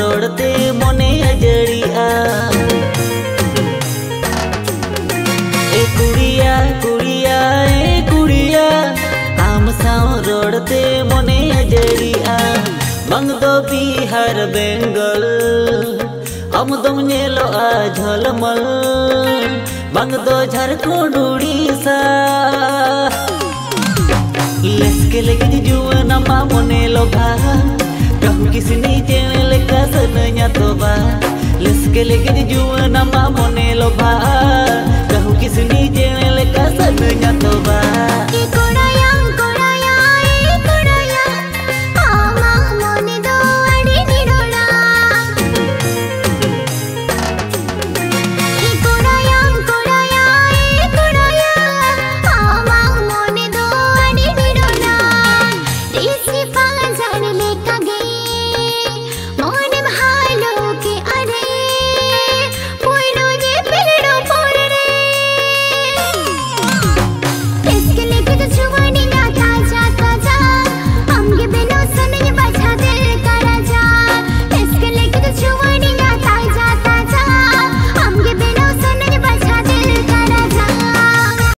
रोड़ते मोने अजड़िया ए कुड़िया कुड़िया ए कुड़िया आम साव रोड़ते मोने अजड़िया बंग दो बिहार बेंगल हम दम नेलो झलमल बंग दो झारखंड उड़ीसा लेसके लगे जुआना मा मोने लोभा कहूँ किसनी चेने लेका सनया तोबा लेसके लगे जुआना मा मोने लोभा कहूँ किसनी चेने लेका सनया तोबा।